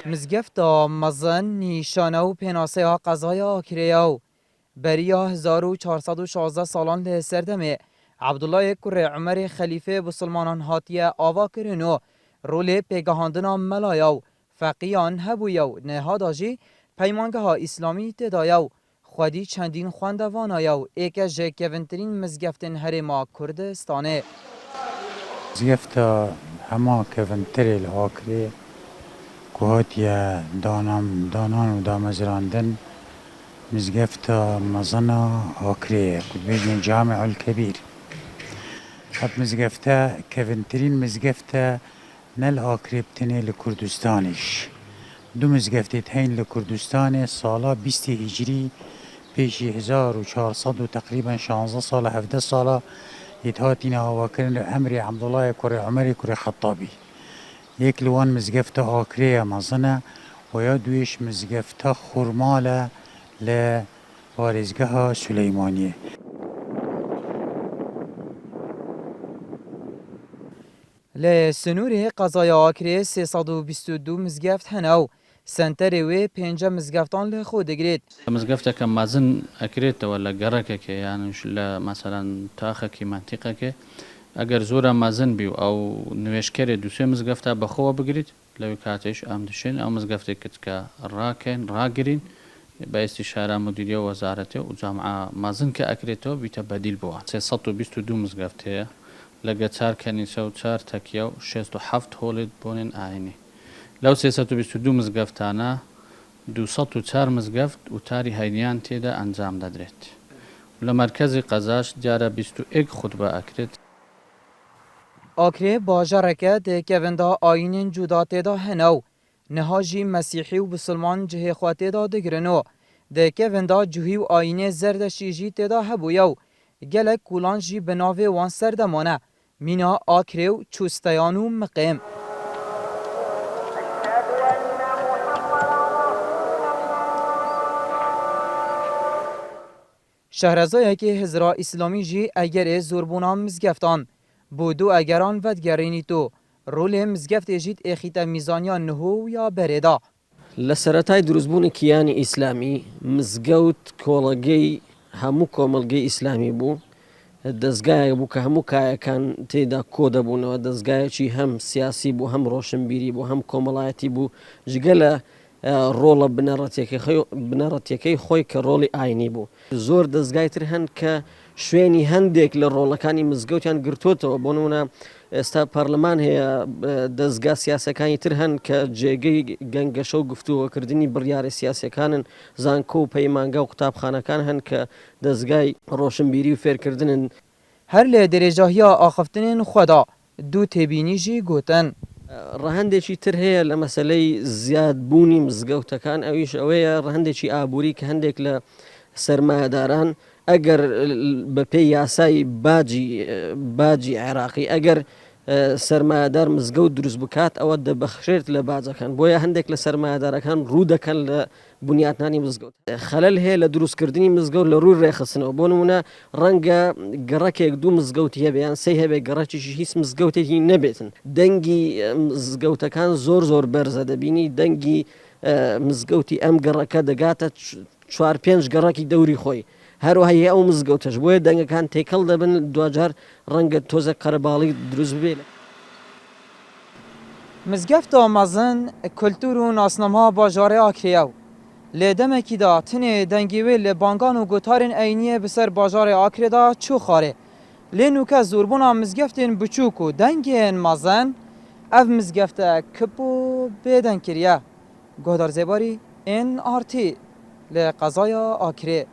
مزگفتا مزن نیشانه و پناسه ها قضای آکریه و بریا 1416 سالان له سردمه عبدالله کره عمر خلیفه بسلمانان هاتیه آوا کرنو رول پیگهاندنا ملایو فقیان هبویو نهادا جی پیمانگه ها اسلامی تدایو خودی چندین خواندوانایو ایک جکونترین مزگفتن هرما کردستانه مزگفتا هما کونتری الهاکری كوهاتيا دانان و دامزراندن مزقفتا مظنة آكرية كنت بيجن جامع الكبير هب مزقفتا كفنترين مزقفتا نل آكريبتني لكردستانش دو مزقفتي هين لكردستان سالا 20 هجري بيشي 1400 تقريبا 16 سالة 17 سالة يتهاتين هواكرن أمري عبد الله كوري عمري كوري خطابي یک لوان مزگفت آکریه مزنه و یا دویش مزگفت خورماله لوارزگاه سلیمانیه. لسنوری قضای آکریه 322 مزگفت هنو سنتری و 5 مزگفتان لخود گرید. مزگفت که مزن اکریت ولا گرکه که یعنی مثلا تاخه کی منطقه که اگر زور مزن بیو او نوشکر دوسه مزگفته بخواه بگیرید لوی کاتش امدشین او مزگفته کت که راکن راگرین با استشاره مدیریه وزارته و جامعه مزن که اکریتو بیتا بدیل بوان 322 مزگفته لگه 4 کنیسه و 4 تکیه و 67 هولید بونین آینی لو 322 مزگفتانه 204 مزگفت و تاری هینیان تیده انجام دادرید لمرکز قضاش جاره 21 خطبه اکرید آکریه باجرکه ده کونده آینین جدا تیدا هنو نهاجی مسیحی و بسلمان جه خواته دا دگرنو ده کونده جوهی و آینه زردشی جی تیدا هبویو گلک کولان جی بناوه وان سردمانه مینا آکریه و چوستیانو مقیم شهرزایی که هزرا اسلامی جی اگر زوربونا مزگفتان بودو اگران ودگرینی تو رول مزگفت جید اخیت میزانیان نهو یا بردا لسرتای دروزبون کیانی اسلامی مزگوت کولگی همو کوملگی اسلامی بو دزگای بو که همو کای کان تیدا کودا بو نو دزگای چی هم سیاسی بو هم روشنبیری بو هم کوملایتی بو جگل رول بنراتیکی خوی که رولی آینی بو زور دزگای تر هن که شوێنی هەندێک لە ڕۆڵەکانی مزگەوتیان گرتوتەوە بۆ نمونە ئێستا پەرلەمان هەیە دەستگا سیاسەکانی تر هەن کە جێگەی گەنگەشە و گفتووەکردنی بڕیارە سیاسەکانن زانکۆ و پەیمانگە و قوتابخانەکان هەن کە دەستگای ڕۆشنبیری و فێرکردنن هەر لێ دەرێژاهیا ئاخفتنên خۆدا دوو تێبینیژی گوتن ڕەهەندێکی تر هەیە لە مەسەلەی زیادبوونی مزگەوتەکان ئەویش ئەوەیە ڕەهەندێکی ئابووری کە هەندێک لە سەرمایەداران ئەگەر بەپێی یاسای باجی عێراقی ئەگەر سەرمایەدار مزگەوت دروست بکات ئەوە دەبەخشێت لە باجەکان بۆیە هەندێک لە سەرمایەدارەکان ڕوو دەکەن لە بنیاتنانی مزگەوت خەلەل هەیە لە دروستکردنی مزگەوت لە ڕووی ڕێخستنەوە بۆ نمونە ڕەنگە گەڕەکێک دوو مزگەوتی هەبێ یان سێ هەبێ گەڕەکیشی هیچ مزگەوتێکی نەبێتن دەنگی مزگەوتەکان زۆر بەرزە دەبینی دەنگی مزگەوتی ئەم گەڕەکە دەگاتە 4-5 گەڕەکی دەوری خۆی هەروەها ئەو مزگەوتەش بۆیە دەنگەکان تێکەڵ دەبن دوجار ڕەنگە تۆزە قەرەباڵی دروست بێت مزگفتا مزن کلتور و ناسنامها باجاره آکریه لی دمکی دا تنه دنگیوی لی بانگان و گوتارین اینیه بسر باجاره آکریه دا چو خاره لی نوکه زوربونا مزگفتین بچوک و دنگین مزن او مزگفتا کپو بیدن کریه گهدار زیباری این آرتی لی قضای آکریه